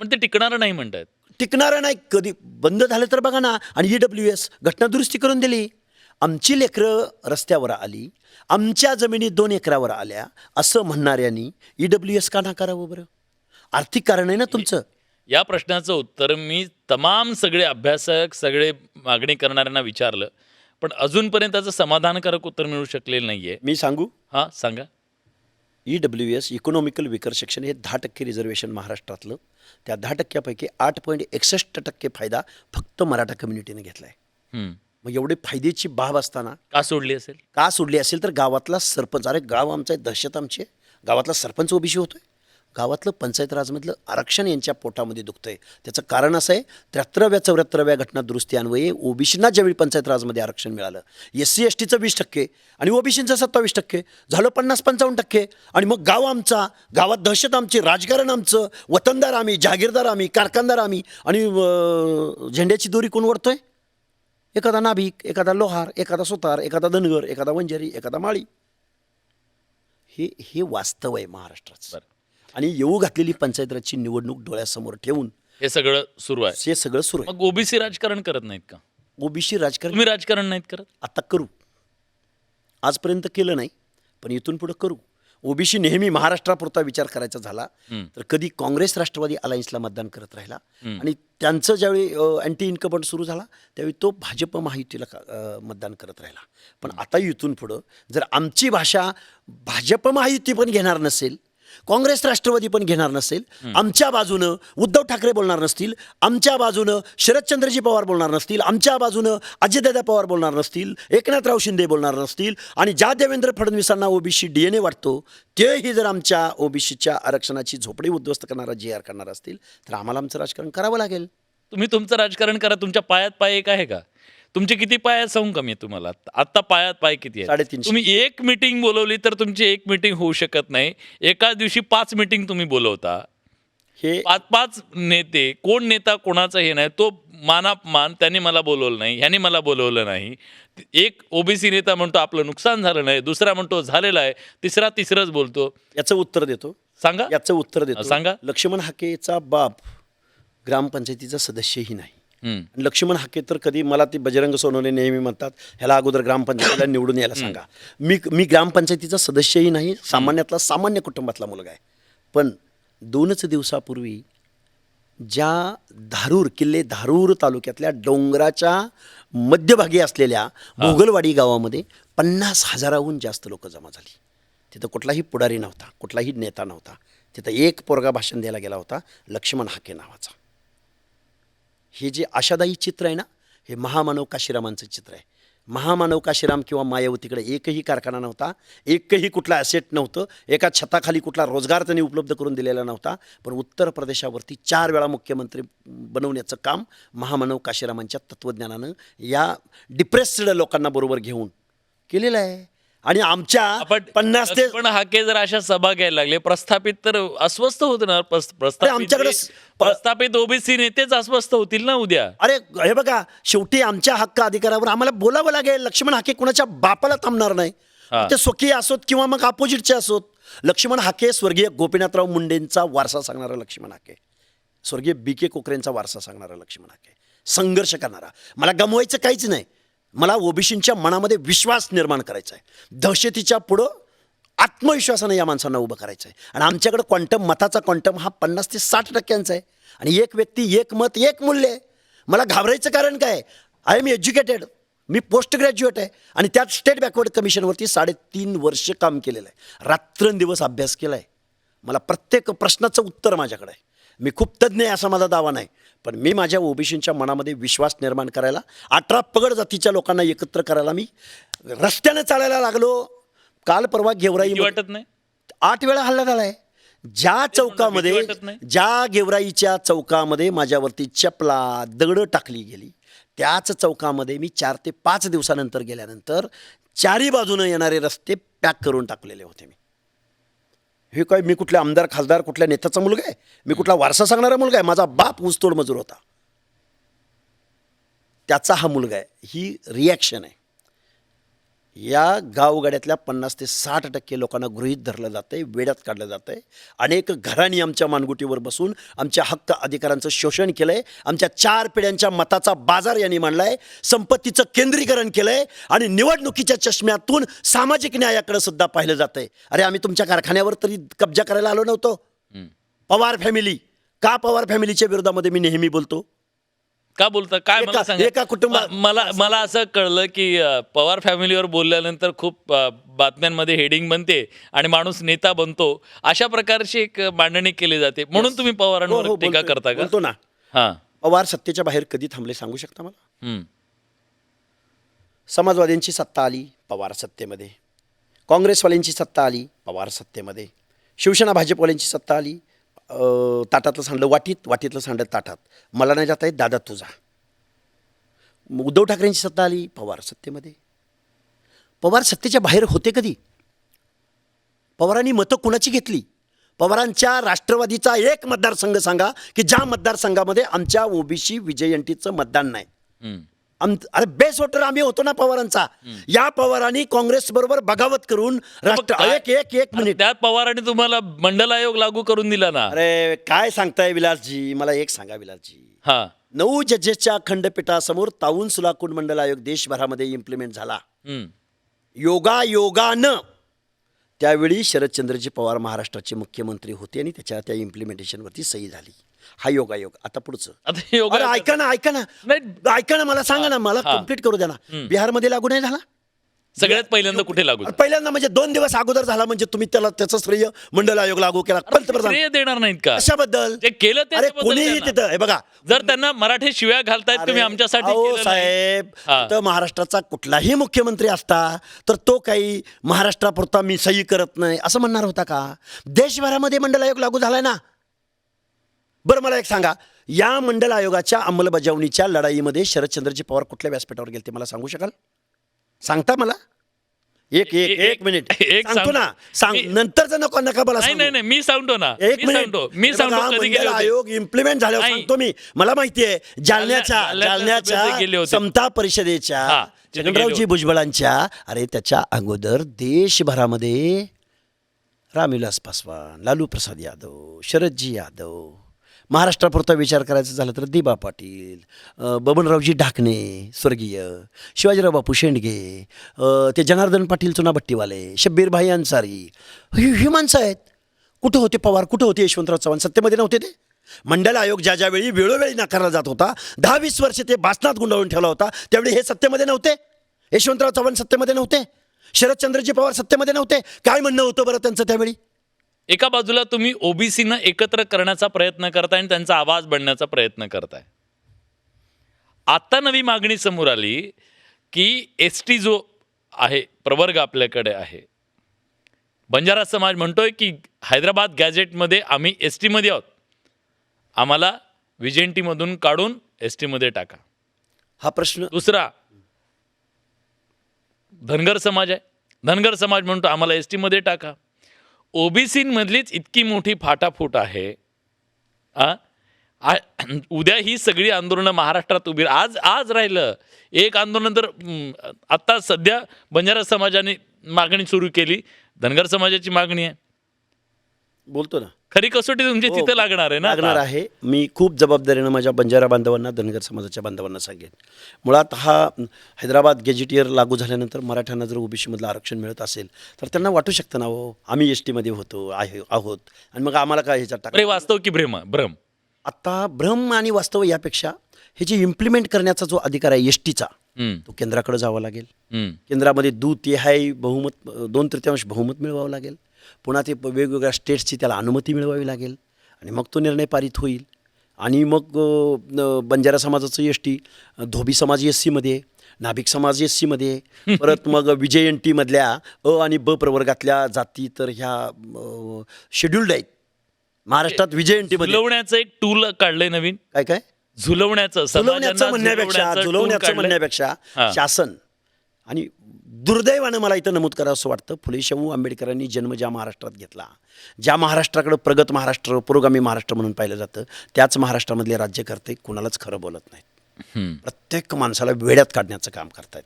पण ते टिकणारं नाही म्हणतात. टिकणारं नाही. कधी बंद झालं तर बघा ना. आणि EWS घटना दुरुस्ती करून दिली. आमची लेकरं रस्त्यावर आली, आमच्या जमिनी 2 एकरावर आल्या असं म्हणणाऱ्यांनी EWS का नाकारावं बरं? आर्थिक कारण आहे ना तुमचं. या प्रश्नाचं उत्तर मी तमाम सगळे अभ्यासक, सगळे मागणी करणाऱ्यांना विचारलं, पण अजूनपर्यंत त्याचं समाधानकारक उत्तर मिळू शकलेलं नाहीये. मी सांगू? हां, सांगा. EWS इकॉनॉमिकल विकर सेक्शन हे 10% रिझर्वेशन महाराष्ट्रातलं. त्या 10%पैकी 8.61% फायदा फक्त मराठा कम्युनिटीने घेतला आहे. हम्म. मग एवढे फायद्याची बाब असताना का सोडली असेल? का सोडली असेल तर गावातला सरपंच, अरे गाव आमचं आहे, दहशत आमची आहे, गावातला सरपंच ओबीसी होतोय, गावातलं पंचायत राजमधलं आरक्षण यांच्या पोटामध्ये दुखतंय. त्याचं कारण असं आहे 73-74व्या घटना दुरुस्ती अन्वये ओबीसींना ज्यावेळी पंचायत राजमध्ये आरक्षण मिळालं, SC STचं 20% आणि ओबीसींचं 27% झालं 50-55%. आणि मग गाव आमचा, गावात दहशत आमची, राजकारण आमचं, वतनदार आम्ही, जहागीरदार आम्ही, कारखानदार आम्ही, आणि झेंड्याची दोरी कोण ओढतोय? एखादा नाभिक, एखादा लोहार, एखादा सुतार, एखादा धनगर, एखादा वंजारी, एखादा माळी. हे वास्तव आहे महाराष्ट्राचं. आणि येऊ घातलेली पंचायत राजची निवडणूक डोळ्यासमोर ठेवून हे सगळं सुरू आहे. हे सगळं सुरू आहे. मग ओबीसी राजकारण करत नाहीत का? ओबीसी राजकारण तुम्ही राजकारण नाहीत करत? आता करू. आजपर्यंत केलं नाही, पण इथून पुढे करू. ओबीसी नेहमी महाराष्ट्रापुरता विचार करायचा झाला तर कधी काँग्रेस राष्ट्रवादी अलायन्सला मतदान करत राहिला, आणि त्यांचं ज्यावेळी अँटी इन्कम्बंट सुरू झाला त्यावेळी तो भाजप महायुतीला मतदान करत राहिला. पण आता इथून पुढं जर आमची भाषा भाजप महायुती पण घेणार नसेल, काँग्रेस राष्ट्रवादी पण घेणार नसेल, आमच्या बाजूनं उद्धव ठाकरे बोलणार नसतील, आमच्या बाजूनं शरदचंद्रजी पवार बोलणार नसतील, आमच्या बाजूनं अजितदादा पवार बोलणार नसतील, एकनाथराव शिंदे बोलणार नसतील, आणि ज्या देवेंद्र फडणवीसांना ओबीसी DNA वाटतो तेही जर आमच्या ओबीसीच्या आरक्षणाची झोपडी उद्ध्वस्त करणारा JR करणार असतील तर आम्हाला आमचं राजकारण करावं लागेल. तुम्ही तुमचं राजकारण करा. तुमच्या पायात पाय एक आहे का? तुमचे किती पाय आहेत सांगू का मी तुम्हाला? आता पायात पाय किती आहेत? 350. तुम्ही एक मीटिंग बोलवली तर तुमची एक मीटिंग होऊ शकत नाही. एका दिवशी 5 मीटिंग तुम्ही बोलवता. हे 5 नेते, कोण नेता कोणाचं हे नाही, तो मानापमान, त्याने मला बोलवलं नाही, ह्याने मला बोलवलं नाही. एक ओबीसी नेता म्हणतो आपलं नुकसान झालं नाही, दुसरा म्हणतो झालेलं आहे, तिसरंच बोलतो. याचं उत्तर देतो. सांगा. याचं उत्तर देतो. सांगा. लक्ष्मण हाकेचा बाप ग्रामपंचायतीचा सदस्यही नाही. हम्म. लक्ष्मण हाके तर कधी, मला ती बजरंग सोनवणे नेहमी म्हणतात ह्याला अगोदर ग्रामपंचायतीला निवडून यायला सांगा. मी ग्रामपंचायतीचा सदस्यही नाही, सामान्यातला सामान्य कुटुंबातला मुलगा आहे. पण 2च दिवसापूर्वी ज्या किल्ले धारूर तालुक्यातल्या डोंगराच्या मध्यभागी असलेल्या भोगलवाडी गावामध्ये 50,000हून जास्त लोक जमा झाली. तिथं कुठलाही पुढारी नव्हता, कुठलाही नेता नव्हता. तिथं एक पोरगा भाषण द्यायला गेला होता, लक्ष्मण हाके नावाचा. हे जे आशादायी चित्र आहे ना, हे महामानव काशीरामांचं चित्र आहे. महामानव काशीराम किंवा मायावतीकडे एकही कारखाना नव्हता, एकही कुठला ॲसेट नव्हतं, एका छताखाली कुठला रोजगार त्यांनी उपलब्ध करून दिलेला नव्हता. पण उत्तर प्रदेशावरती 4 वेळा मुख्यमंत्री बनवण्याचं काम महामानव काशीरामांच्या तत्त्वज्ञानानं या डिप्रेस्ड लोकांना बरोबर घेऊन केलेलं आहे. आणि आमच्या 50 ते पण हाके जर अशा सभा घ्यायला लागले, प्रस्थापित तर अस्वस्थ होते ना. आमच्याकडे प्रस्थापित ओबीसी नेतेच अस्वस्थ होतील ना उद्या. अरे हे बघा, शेवटी आमच्या हक्क अधिकारावर आम्हाला बोलावं लागेल. लक्ष्मण हाके कुणाच्या बापाला थांबणार नाही. ते स्वकीय असोत किंवा मग अपोजिटचे असोत. लक्ष्मण हाके स्वर्गीय गोपीनाथराव मुंडेंचा वारसा सांगणारा लक्ष्मण हाके, स्वर्गीय BK कोकरेंचा वारसा सांगणारा लक्ष्मण हाके, संघर्ष करणारा. मला गमवायचं काहीच नाही. मला ओबीसींच्या मनामध्ये विश्वास निर्माण करायचा आहे. दहशतीच्या पुढं आत्मविश्वासानं या माणसांना उभं करायचं आहे. आणि आमच्याकडं मताचा क्वांटम हा 50 ते 60% आहे. आणि एक व्यक्ती, एक मत, एक मूल्य आहे. मला घाबरायचं कारण काय? आय एम एज्युकेटेड, मी पोस्ट ग्रॅज्युएट आहे. आणि त्यात स्टेट बॅकवर्ड कमिशनवरती 3.5 वर्ष काम केलेलं आहे. रात्रंदिवस अभ्यास केला आहे. मला प्रत्येक प्रश्नाचं उत्तर माझ्याकडे आहे. मी खूप तज्ज्ञ आहे असा माझा दावा नाही. पण मी माझ्या ओबीसींच्या मनामध्ये विश्वास निर्माण करायला, 18 पगड जातीच्या लोकांना एकत्र करायला मी रस्त्याने चालायला लागलो. काल परवा गेवराई वाटत नाही 8 वेळा हल्ला झाला आहे. ज्या चौकामध्ये, ज्या गेवराईच्या चौकामध्ये माझ्यावरती चपला दगडं टाकली गेली, त्याच चौकामध्ये मी 4 ते 5 दिवसानंतर गेल्यानंतर 4ही बाजूनं येणारे रस्ते पॅक करून टाकलेले होते. हे काय, मी कुठल्या आमदार खासदार कुठल्या नेत्याचा मुलगा आहे? मी कुठला वारसा सांगणारा मुलगा आहे? माझा बाप ऊसतोड मजूर होता, त्याचा हा मुलगा आहे. ही रिॲक्शन आहे. या गावगाड्यातल्या 50 ते 60% लोकांना गृहीत धरलं जातं आहे, वेड्यात काढलं जातं आहे. अनेक घरांनी आमच्या मानगुटीवर बसून आमच्या हक्क अधिकारांचं शोषण केलं आहे. आमच्या 4 पिढ्यांच्या मताचा बाजार यांनी मांडला आहे. संपत्तीचं केंद्रीकरण केलं आहे. आणि निवडणुकीच्या चष्म्यातून सामाजिक न्यायाकडे सुद्धा पाहिलं जातं आहे. अरे आम्ही तुमच्या कारखान्यावर तरी कब्जा करायला आलो नव्हतो. पवार फॅमिली, का पवार फॅमिलीच्या विरोधामध्ये मी नेहमी बोलतो? का बोलता? काय मला सांगा. एका कुटुंबात मला असं कळलं की पवार फॅमिलीवर बोलल्यानंतर खूप बातम्यांमध्ये हेडिंग बनते आणि माणूस नेता बनतो, अशा प्रकारची एक मांडणी केली जाते. म्हणून तुम्ही पवारांवर टीका करता का? बोलतो ना. हां, पवार सत्तेच्या बाहेर कधी थांबले सांगू शकता मला? समाजवाद्यांची सत्ता आली, पवार सत्तेमध्ये. काँग्रेसवाल्यांची सत्ता आली, पवार सत्तेमध्ये. शिवसेना भाजपवाल्यांची सत्ता आली, ताटातलं सांडलं वाटीत, वाटीतलं सांडलं ताटात. मला नाही जाता येत, दादा तुझा. उद्धव ठाकरेंची सत्ता आली, पवार सत्तेमध्ये. पवार सत्तेच्या बाहेर होते कधी? पवारांनी मतं कुणाची घेतली? पवारांच्या राष्ट्रवादीचा एक मतदारसंघ सांगा की ज्या मतदारसंघामध्ये आमच्या ओबीसी विजयंतीचं मतदान नाही. अरे बेस वोटर आम्ही होतो ना पवारांचा. या पवारांनी काँग्रेस बरोबर बगावत करून एक मिनिट, त्यात पवारांनी तुम्हाला मंडल आयोग लागू करून दिला ना. अरे काय सांगताय विलासजी? मला एक सांगा विलासजी, हा 9 जजेसच्या खंडपीठासमोर ताऊन सुलाकून मंडल आयोग देशभरामध्ये इम्प्लिमेंट झाला. योगानं त्यावेळी शरदचंद्रजी पवार महाराष्ट्राचे मुख्यमंत्री होते आणि त्या इम्प्लिमेंटेशनवरती सही झाली. हा योगायोग. आता पुढचं ऐका ना, मला सांगा ना, मला कम्प्लीट करू द्या ना. बिहारमध्ये लागू नाही झाला? सगळ्यात पहिल्यांदा कुठे लागू? पहिल्यांदा म्हणजे 2 दिवस अगोदर झाला. म्हणजे तुम्ही त्याचं श्रेय मंडल आयोग लागू केला. श्रेय देणार नाहीत का? कशाबद्दल ते केलं? अरे कोणीही तिथं हे बघा, जर त्यांना मराठी शिव्या घालतायत तुम्ही आमच्यासाठी केलं नाही. साहेब, तर महाराष्ट्राचा कुठलाही मुख्यमंत्री असता तर तो काही महाराष्ट्रापुरता मी सही करत नाही असं म्हणणार होता का? देशभरामध्ये मंडल आयोग लागू झालाय ना. बरं मला एक सांगा, या मंडल आयोगाच्या अंमलबजावणीच्या लढाईमध्ये शरदचंद्रजी पवार कुठल्या व्यासपीठावर गेले ते मला सांगू शकाल? सांगता मला? एक मिनिट सांगतो ना. नंतरच नका मला. नाही मी सांगतो ना. मी सांगतो कधी गेले होते. आयोग इम्प्लिमेंट झाल्यावर सांगतो मी. मला माहिती आहे, जालन्याच्या समता परिषदेच्या छगनरावजी भुजबळांच्या, अरे त्याच्या अगोदर देशभरामध्ये रामविलास पासवान, लालू प्रसाद यादव, शरदजी यादव, महाराष्ट्रापुरता विचार करायचा झाला तर दिबा पाटील, बबनरावजी ढाकणे स्वर्गीय, शिवाजीराव बापू शेंडगे, ते जनार्दन पाटील चुनाभट्टीवाले, शब्बीर भाई अन्सारी, ही माणसं आहेत. कुठं होते पवार? कुठं होते यशवंतराव चव्हाण? सत्तेमध्ये नव्हते ते? मंडल आयोग ज्या ज्यावेळी वेळोवेळी नाकारला जात होता, 10-20 वर्ष ते भासणात गुंडाळून ठेवला होता, त्यावेळी हे सत्तेमध्ये नव्हते. यशवंतराव चव्हाण सत्तेमध्ये नव्हते. शरदचंद्रजी पवार सत्तेमध्ये नव्हते. काय म्हणणं होतं बरं त्यांचं त्यावेळी? एका बाजूला तुम्ही ओबीसीना एकत्र करण्याचा प्रयत्न करताय आणि त्यांचा आवाज बनण्याचा प्रयत्न करताय. आता नवी मागणी समोर आली की एसटी जो आहे प्रवर्ग आपल्याकडे आहे, बंजारा समाज म्हणतोय की हैदराबाद गॅझेटमध्ये आम्ही एस टीमध्ये आहोत, आम्हाला विजेंटीमधून काढून एस टीमध्ये टाका. हा प्रश्न दुसरा धनगर समाज आहे, धनगर समाज म्हणतो आम्हाला एस टीमध्ये टाका. ओबीसीमधलीच इतकी मोठी फाटाफूट आहे. उद्या ही सगळी आंदोलनं महाराष्ट्रात उभी आज आज राहिलं एक आंदोलन तर आत्ता सध्या बंजारा समाजाने मागणी सुरू केली, धनगर समाजाची मागणी आहे. बोलतो ना, खरी कसोटी तुमची हो, तिथे लागणार आहे ना. लागणार आहे. मी खूप जबाबदारीनं माझ्या बंजारा बांधवांना, धनगर समाजाच्या बांधवांना सांगेन. मुळात हा हैदराबाद गेजेटियर लागू झाल्यानंतर मराठ्यांना जर ओबीसीमधलं आरक्षण मिळत असेल तर त्यांना वाटू शकतं ना, हो आम्ही एस टीमध्ये होतो आहोत आणि मग आम्हाला काय ह्याच्यात टाका. अरे वास्तव की भ्रम. आता भ्रम आणि वास्तव यापेक्षा हे जे इम्प्लिमेंट करण्याचा जो अधिकार आहे एस टीचा, तो केंद्राकडे जावा लागेल. केंद्रामध्ये 2/3 बहुमत, 2/3 बहुमत मिळवावं लागेल. पुन्हा ते वेगवेगळ्या स्टेट्सची त्याला अनुमती मिळवावी लागेल आणि मग तो निर्णय पारित होईल. आणि मग बंजारा समाजाचं एस टी, धोबी समाज एस सीमध्ये, नाभिक समाज एस सीमध्ये, परत मग विजय एन टीमधल्या अ आणि ब प्रवर्गातल्या जाती तर ह्या शेड्युल्ड आहेत. महाराष्ट्रात विजय एन टीमध्ये झुलवण्याचं एक टूल काढलंय नवीन. काय झुलवण्याचं झुलवण्याचं म्हणण्यापेक्षा शासन. आणि दुर्दैवानं मला इथं नमूद करावं असं वाटतं, फुले शाहू आंबेडकरांनी जन्म ज्या महाराष्ट्रात घेतला, ज्या महाराष्ट्राकडं प्रगत महाराष्ट्र, पुरोगामी महाराष्ट्र म्हणून पाहिलं जातं, त्याच महाराष्ट्रामधले राज्यकर्ते कुणालाच खरं बोलत नाहीत. प्रत्येक माणसाला वेड्यात काढण्याचं काम करतायत.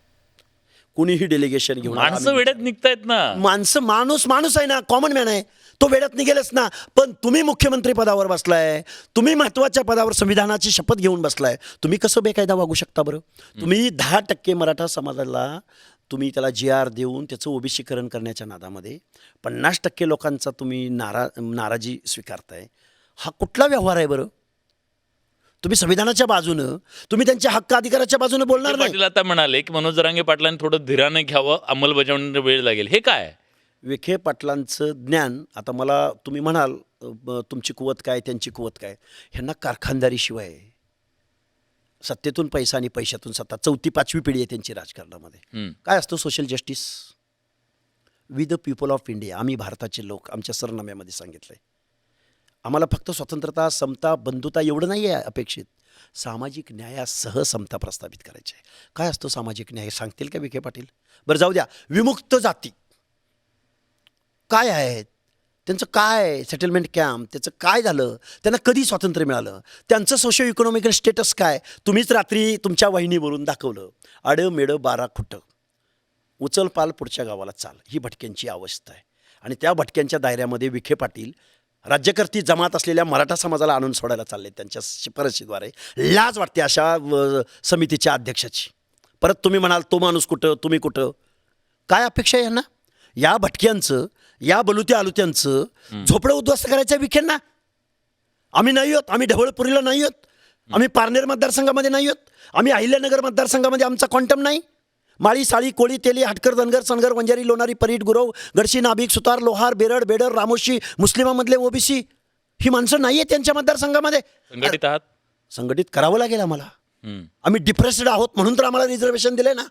कुणीही डेलिगेशन घेऊन माणसं वेड्यात निघतायत ना. माणूस आहे ना, कॉमन मॅन आहे, तो वेड्यात निघेलच ना. पण तुम्ही मुख्यमंत्री पदावर बसलाय, तुम्ही महत्त्वाच्या पदावर संविधानाची शपथ घेऊन बसलाय, तुम्ही कसं बेकायदा वागू शकता बरं? तुम्ही 10% मराठा समाजाला तुम्ही त्याला GR देऊन त्याचं ओबीसीकरण करण्याच्या नादामध्ये 50% लोकांचा तुम्ही नाराजी स्वीकारताय. हा कुठला व्यवहार आहे बरं? तुम्ही संविधानाच्या बाजूनं, तुम्ही त्यांच्या हक्क अधिकाराच्या बाजूनं बोलणार नाही. पाटील आता म्हणाले की मनोज जरांगे पाटलांनी थोडं धीराने घ्यावं, अंमलबजावणीला वेळ लागेल. हे काय? विखे पाटलांचं ज्ञान, आता मला तुम्ही म्हणाल तुमची कुवत काय, त्यांची कुवत काय, ह्यांना कारखानदारीशिवाय सत्तेतून पैसा आणि पैशातून सत्ता, 4थी-5वी पिढी आहे त्यांची राजकारणामध्ये. काय असतं social justice? We the people of India, आम्ही भारताचे लोक, आमच्या सरनाम्यामध्ये सांगितलं आहे. आम्हाला फक्त स्वतंत्रता, समता, बंधुता एवढं नाही आहे अपेक्षित, सामाजिक न्यायासह समता प्रस्थापित करायची आहे. काय असतो सामाजिक न्याय सांगतील का विखे पाटील? बरं जाऊ द्या, विमुक्त जाती काय आहेत, त्यांचं काय सेटलमेंट कॅम्प, त्याचं काय झालं, त्यांना कधी स्वातंत्र्य मिळालं, त्यांचं सोशो इकॉनॉमिकल स्टेटस काय, तुम्हीच रात्री तुमच्या वाहिनीवरून दाखवलं. आडं मेडं 12 खुटं, उचल पाल पुढच्या गावाला चाल, ही भटक्यांची अवस्था आहे. आणि त्या भटक्यांच्या दायऱ्यामध्ये विखे पाटील राज्यकर्ती जमात असलेल्या मराठा समाजाला आणून सोडायला चालले त्यांच्या शिफारशीद्वारे. लाज वाटते अशा समितीच्या अध्यक्षाची. परत तुम्ही म्हणाल तो माणूस कुठं, तुम्ही कुठं, काय अपेक्षा आहे यांना? या भटक्यांचं, या बलुत्या आलुत्यांचं झोपडं उद्ध्वस्त करायचं विखेंना. आम्ही नाही आहोत, आम्ही ढवळपुरीला नाही आहोत, आम्ही पारनेर मतदारसंघामध्ये नाही आहोत, आम्ही अहिल्यानगर मतदारसंघामध्ये आमचा क्वांटम नाही. माळी, साळी, कोळी, तेली, हटकर, धनगर, सनगर, वंजारी, लोणारी, परीट, गुरव, गडशी, नाभिक, सुतार, लोहार, बेरड, बेडर, रामोशी, मुस्लिमामधले ओबीसी, ही माणसं नाही आहेत त्यांच्या मतदारसंघामध्ये. संघटित आहात? संघटित करावं लागेल आम्हाला. आम्ही डिप्रेस्ड आहोत म्हणून तर आम्हाला रिझर्वेशन दिले ना.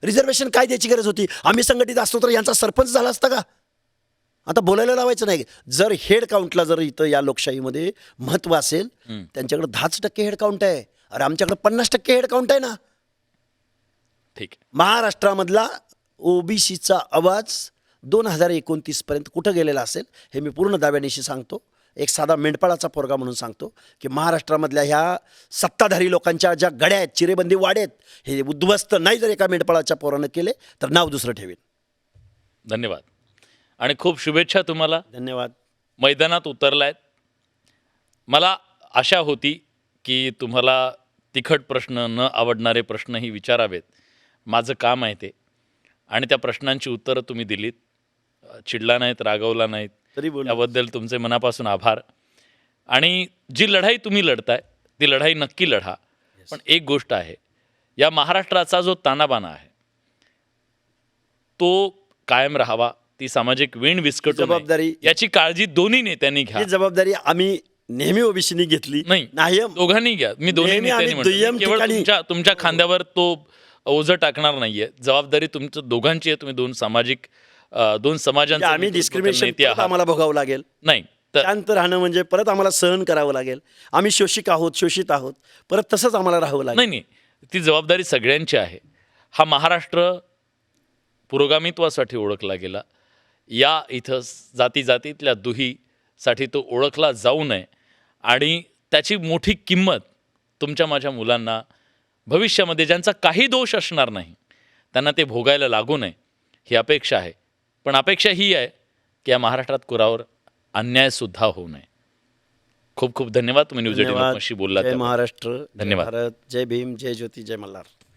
रिझर्वेशन काय द्यायची गरज होती? आम्ही संघटित असतो तर यांचा सरपंच झाला असता का? आता बोलायला लावायचं नाही. जर हेड काउंटला जर इथं या लोकशाहीमध्ये महत्त्व असेल, त्यांच्याकडे 10% हेड काउंट आहे. अरे आमच्याकडे 50% हेड काउंट आहे ना. ठीक आहे. महाराष्ट्रामधला ओबीसीचा आवाज 2029 पर्यंत कुठं गेलेला असेल हे मी पूर्ण दाव्यानिशी सांगतो. एक साधा मेंढपाळाचा पोरगा म्हणून सांगतो की महाराष्ट्रामधल्या ह्या सत्ताधारी लोकांच्या ज्या गड्या आहेत, चिरेबंदी वाड्यात, हे उद्ध्वस्त नाही जर एका मेंढपाळाच्या पोरानं केले तर नाव दुसरं ठेवेन. धन्यवाद आणि खूप शुभेच्छा तुम्हाला. धन्यवाद. मैदानात उतरलायत. मला आशा होती की तुम्हाला तिखट प्रश्न, न आवडणारे प्रश्नही विचारावेत. माझं काम आहे ते, आणि त्या प्रश्नांची उत्तरं तुम्ही दिलीत. चिडला नाहीत, रागवला नाहीत, तरी बोल. त्याबद्दल तुमचे मनापासून आभार. आणि जी लढाई तुम्ही लढताय ती लढाई नक्की लढा. पण एक गोष्ट आहे, या महाराष्ट्राचा जो तानाबाना आहे तो कायम राहावा, ती सामाजिक वीण विस्कटू नये, जबाबदारी- याची काळजी दोन्ही नेत्यांनी घ्या. ही जबाबदारी आम्ही नेहमी ओबीसीनी घेतली नाही, दोघांनी घ्या. मी दोन्ही नेहमी आणि नेत्यांनी म्हणतो. दुय्यम मी केवळ ठिकाणी- तुमच्या खांद्यावर तो ओझं टाकणार नाहीये. जबाबदारी तुमचं दोघांची आहे. तुम्ही दोन समाजांचे आम्ही नेते डिस्क्रिमिनेशन आहात. आम्हाला भोगावं लागेल. नाही तर शांत राहणं म्हणजे परत आम्हाला सहन करावं लागेल. आम्ही शोषित आहोत, परत तसंच आम्हाला राहावं लागेल. नाही, ती जबाबदारी सगळ्यांची आहे. हा महाराष्ट्र पुरोगामित्वासाठी ओळखला गेला. या इथं जातीतल्या दुहीसाठी तो ओळखला जाऊ नये आणि त्याची मोठी किंमत तुमच्या माझ्या मुलांना भविष्यामध्ये, ज्यांचा काही दोष असणार नाही, त्यांना ते भोगायला लागू नये ही अपेक्षा आहे. पण अपेक्षा ही आहे की या महाराष्ट्रात कुणावर अन्यायसुद्धा होऊ नये. खूप खूप धन्यवाद. तुम्ही न्यूज 18 धन्यवाद. लोकमतशी बोललात जय त्याबद्दल. महाराष्ट्र, जय धन्यवाद. भारत, जय भीम, जय ज्योती, जय मल्हार.